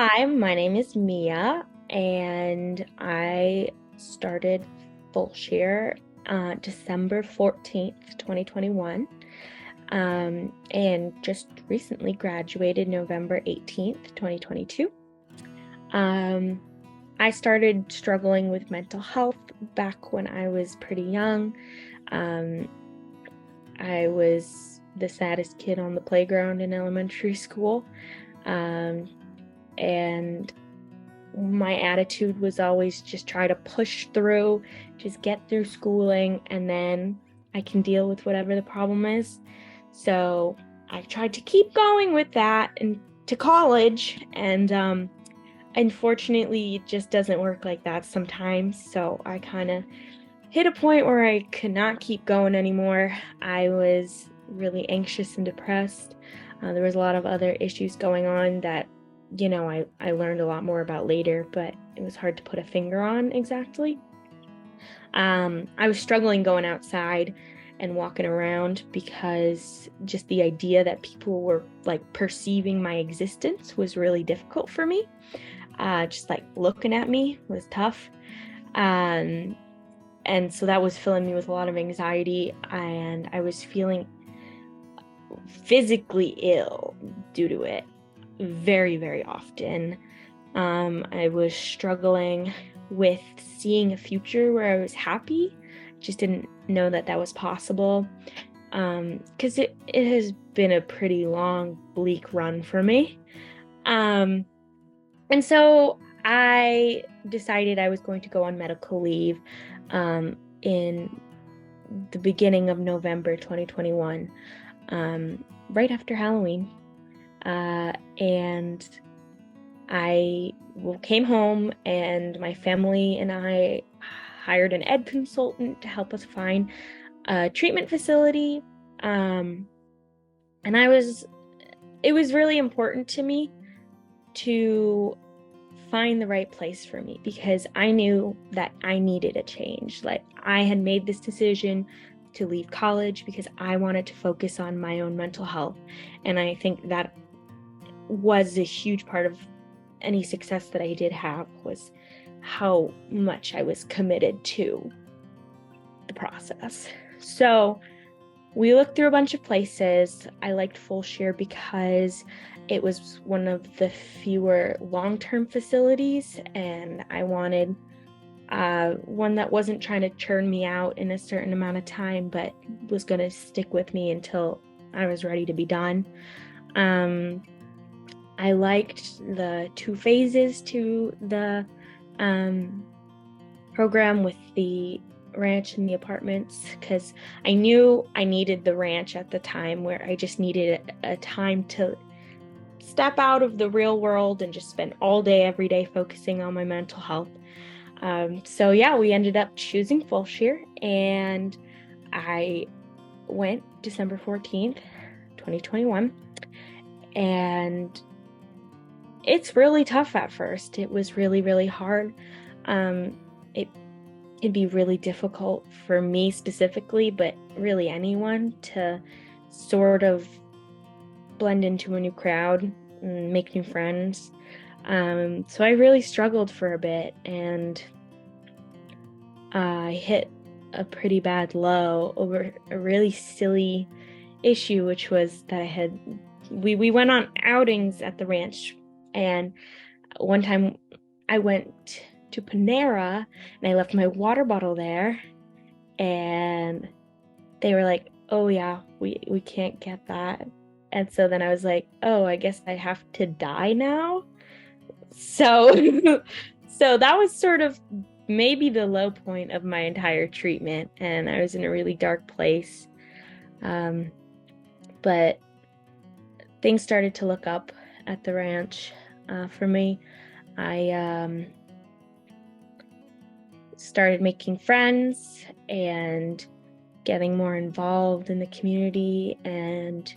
Hi, my name is Mia, and I started Fulshear December 14th, 2021, and just recently graduated November 18th, 2022. Um, I started struggling with mental health back when I was pretty young. Um, I was the saddest kid on the playground in elementary school. Um, and my attitude was always just try to push through, just get through schooling, and then I can deal with whatever the problem is. So I tried to keep going with that into college, and unfortunately, it just doesn't work like that sometimes. So I kind of hit a point where I could not keep going anymore. I was really anxious and depressed. There was a lot of other issues going on that I learned a lot more about later, but it was hard to put a finger on exactly. I was struggling going outside and walking around because just the idea that people were like perceiving my existence was really difficult for me. Just like looking at me was tough. Um, and so that was filling me with a lot of anxiety, and I was feeling physically ill due to it very, very often. I was struggling with seeing a future where I was happy. Just didn't know that that was possible. Because it has been a pretty long, bleak run for me. And so I decided I was going to go on medical leave in the beginning of November 2021, right after Halloween. And I came home, and my family and I hired an ed consultant to help us find a treatment facility. And it was really important to me to find the right place for me because I knew that I needed a change. Like, I had made this decision to leave college because I wanted to focus on my own mental health. And I think that was a huge part of any success that I did have, was how much I was committed to the process. So we looked through a bunch of places. I liked Fulshear because it was one of the fewer long-term facilities, and I wanted one that wasn't trying to churn me out in a certain amount of time, but was going to stick with me until I was ready to be done. I liked the 2 phases to the program with the ranch and the apartments, because I knew I needed the ranch at the time where I just needed a time to step out of the real world and just spend all day, every day focusing on my mental health. So yeah, we ended up choosing Fulshear, and I went December 14th, 2021, and it's really tough at first. It was really, really hard. It can be really difficult for me specifically, but really anyone, to sort of blend into a new crowd and make new friends. So I really struggled for a bit, and I hit a pretty bad low over a really silly issue, which was that we went on outings at the ranch, and one time I went to Panera and I left my water bottle there, and they were like, "Oh yeah, we can't get that." And so then I was like, "Oh, I guess I have to die now." So so that was sort of maybe the low point of my entire treatment, and I was in a really dark place. But things started to look up at the ranch for me. I started making friends and getting more involved in the community and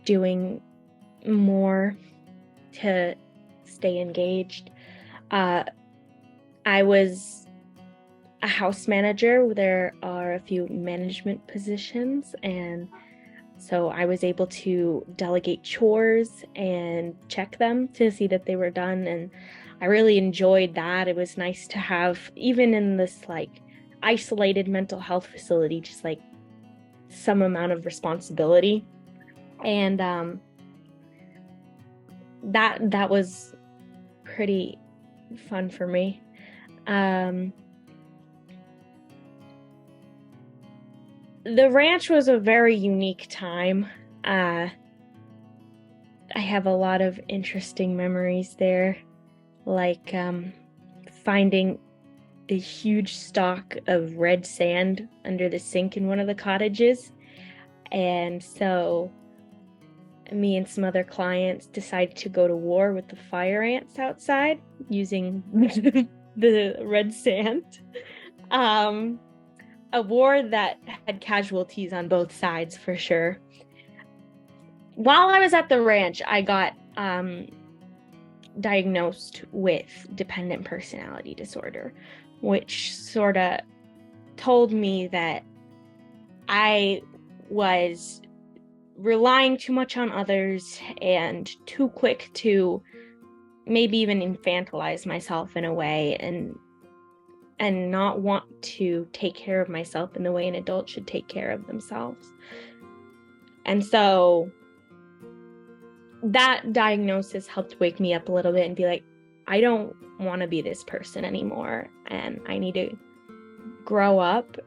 doing more to stay engaged. I was a house manager. There are a few management positions, and So I was able to delegate chores and check them to see that they were done. And I really enjoyed that. It was nice to have, even in this like isolated mental health facility, just like some amount of responsibility. And that was pretty fun for me. The ranch was a very unique time. I have a lot of interesting memories there, like finding a huge stalk of red sand under the sink in one of the cottages. And so me and some other clients decided to go to war with the fire ants outside using the red sand. A war that had casualties on both sides for sure. While I was at the ranch, I got diagnosed with dependent personality disorder, which sort of told me that I was relying too much on others and too quick to maybe even infantilize myself in a way, and not want to take care of myself in the way an adult should take care of themselves. And so that diagnosis helped wake me up a little bit and be like, I don't want to be this person anymore, and I need to grow up.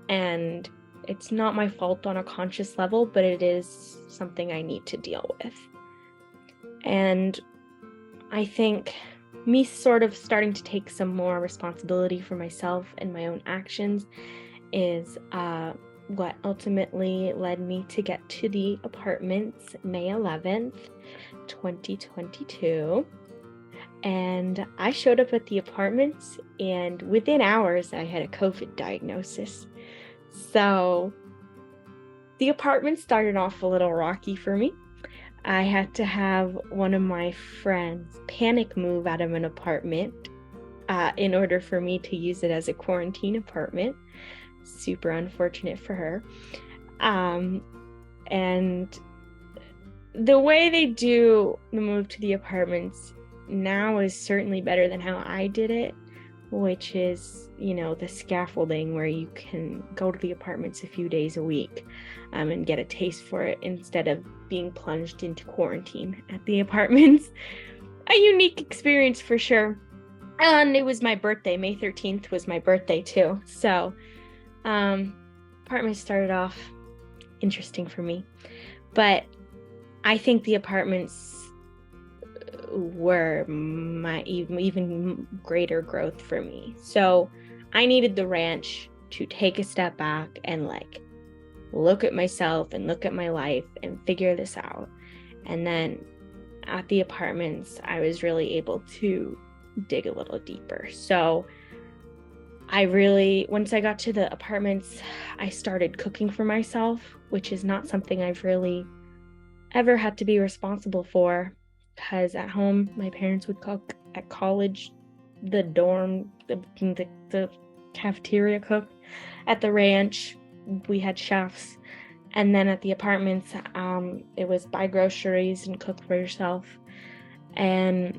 And it's not my fault on a conscious level, but it is something I need to deal with. And I think me sort of starting to take some more responsibility for myself and my own actions is what ultimately led me to get to the apartments May 11th, 2022. And I showed up at the apartments, and within hours, I had a COVID diagnosis. So the apartment started off a little rocky for me. I had to have one of my friends panic move out of an apartment in order for me to use it as a quarantine apartment. Super unfortunate for her. And the way they do the move to the apartments now is certainly better than how I did it, which is, the scaffolding where you can go to the apartments a few days a week and get a taste for it instead of being plunged into quarantine at the apartments. A unique experience for sure. And it was my birthday. May 13th was my birthday too. So apartments started off interesting for me. But I think the apartments were my even greater growth for me. So I needed the ranch to take a step back and look at myself and look at my life and figure this out. And then at the apartments, I was really able to dig a little deeper. So once I got to the apartments, I started cooking for myself, which is not something I've really ever had to be responsible for, because at home, my parents would cook. At college, the dorm, the cafeteria cooked. At the ranch, we had chefs. And then at the apartments, it was buy groceries and cook for yourself. And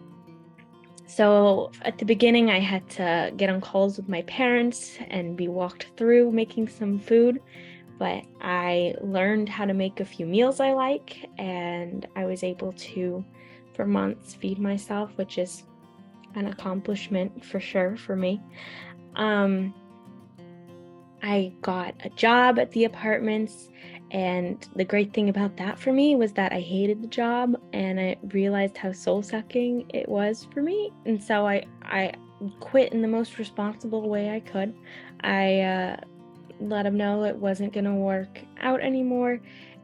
so at the beginning, I had to get on calls with my parents and be walked through making some food. But I learned how to make a few meals I like, and I was able to, for months, feed myself, which is an accomplishment for sure for me. I got a job at the apartments, and the great thing about that for me was that I hated the job, and I realized how soul-sucking it was for me. And so I quit in the most responsible way I could. I let them know it wasn't going to work out anymore,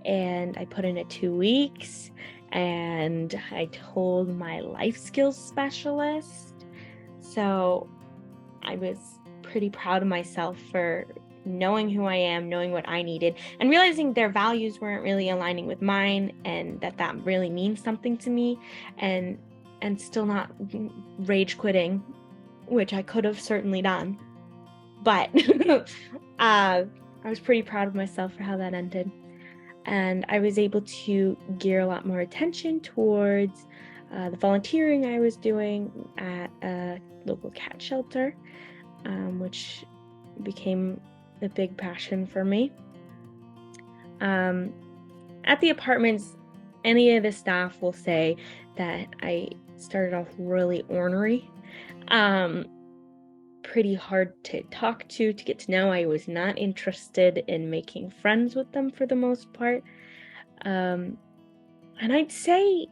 and I put in a 2 weeks, and I told my life skills specialist. So I was pretty proud of myself for knowing who I am, knowing what I needed, and realizing their values weren't really aligning with mine, and that really means something to me, and still not rage quitting, which I could have certainly done. But I was pretty proud of myself for how that ended. And I was able to gear a lot more attention towards the volunteering I was doing at a local cat shelter, which became a big passion for me. At the apartments, any of the staff will say that I started off really ornery, pretty hard to talk to get to know. I was not interested in making friends with them for the most part. And I'd say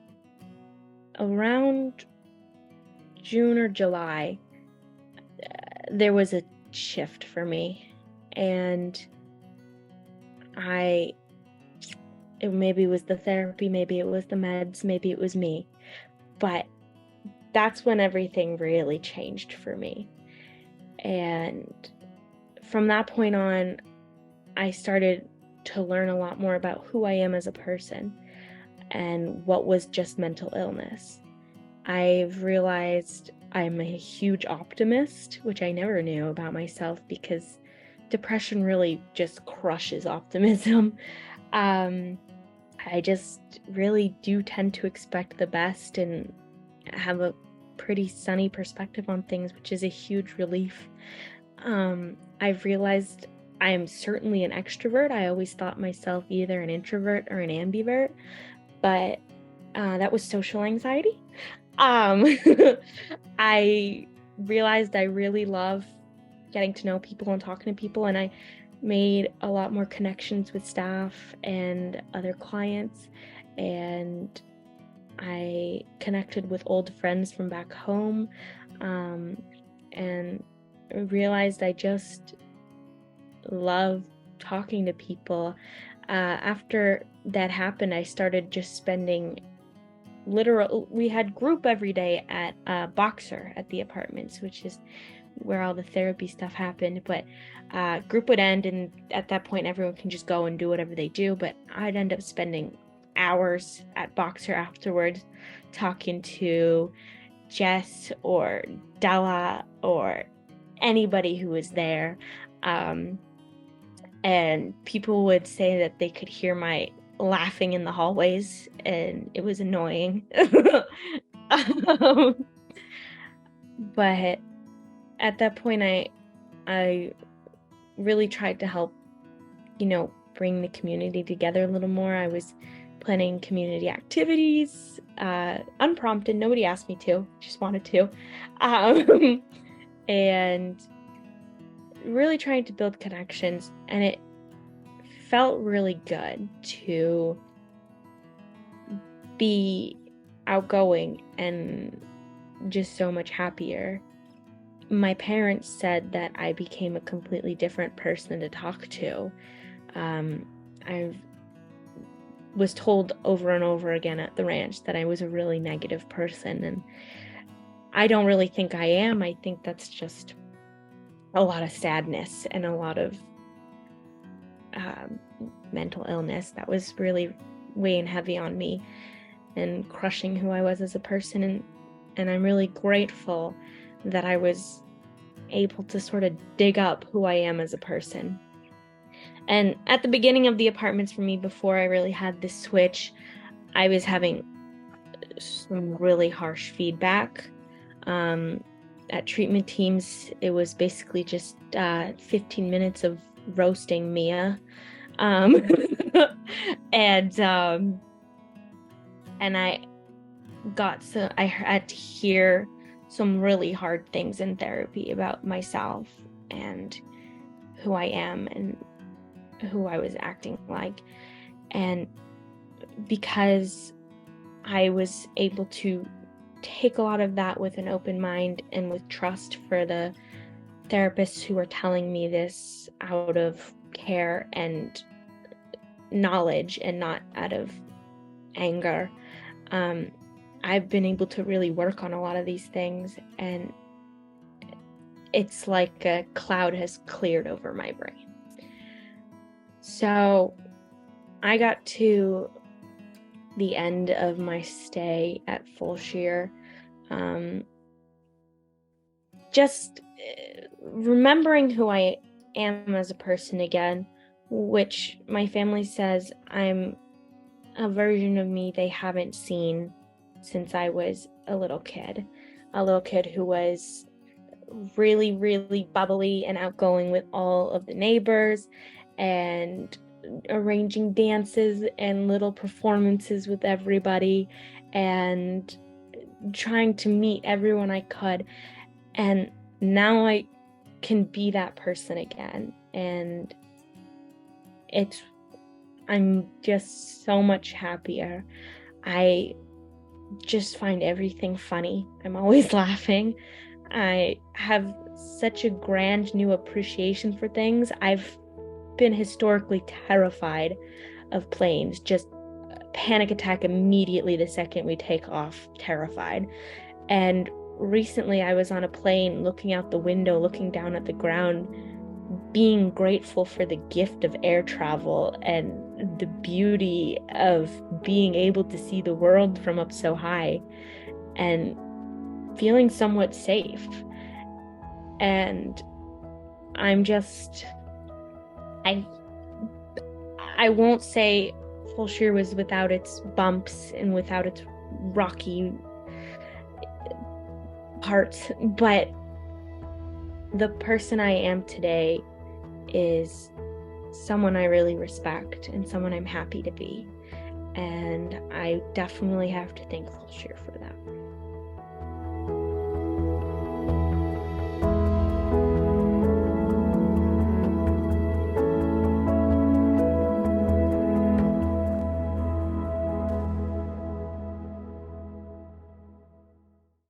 around June or July, there was a shift for me, and maybe it was the therapy, maybe it was the meds, maybe it was me, but that's when everything really changed for me. And from that point on, I started to learn a lot more about who I am as a person and what was just mental illness. I've realized I'm a huge optimist, which I never knew about myself because depression really just crushes optimism. I just really do tend to expect the best and have a pretty sunny perspective on things, which is a huge relief. I've realized I'm certainly an extrovert. I always thought myself either an introvert or an ambivert, but that was social anxiety. I realized I really love getting to know people and talking to people, and I made a lot more connections with staff and other clients, and I connected with old friends from back home, and realized I just love talking to people. After that happened, I started just spending we had group every day at Boxer at the apartments, which is where all the therapy stuff happened, but group would end, and at that point everyone can just go and do whatever they do, but I'd end up spending hours at Boxer afterwards talking to Jess or Della or anybody who was there, and people would say that they could hear my laughing in the hallways, and it was annoying. But at that point, I really tried to help, bring the community together a little more. I was planning community activities, unprompted. Nobody asked me to, just wanted to. And really trying to build connections, and it felt really good to be outgoing and just so much happier. My parents said that I became a completely different person to talk to. I was told over and over again at the ranch that I was a really negative person, and I don't really think I am. I think that's just a lot of sadness and a lot of mental illness that was really weighing heavy on me and crushing who I was as a person. And I'm really grateful that I was able to sort of dig up who I am as a person. And at the beginning of the apartments for me, before I really had this switch, I was having some really harsh feedback. At treatment teams, it was basically just 15 minutes of roasting Mia. And I had to hear some really hard things in therapy about myself and who I am and who I was acting like. And because I was able to take a lot of that with an open mind and with trust for the therapists who were telling me this out of care and knowledge and not out of anger, I've been able to really work on a lot of these things, and it's like a cloud has cleared over my brain. So I got to the end of my stay at Fulshear, just remembering who I am as a person again, which my family says I'm a version of me they haven't seen since I was a little kid who was really, really bubbly and outgoing with all of the neighbors and arranging dances and little performances with everybody and trying to meet everyone I could. And now I can be that person again. And I'm just so much happier. I just find everything funny. I'm always laughing. I have such a grand new appreciation for things. I've been historically terrified of planes, just panic attack immediately the second we take off, terrified. And recently I was on a plane looking out the window, looking down at the ground, being grateful for the gift of air travel and the beauty of being able to see the world from up so high and feeling somewhat safe. And I'm just, I won't say Fulshear was without its bumps and without its rocky parts, but the person I am today is someone I really respect and someone I'm happy to be. And I definitely have to thank Fulshear for that.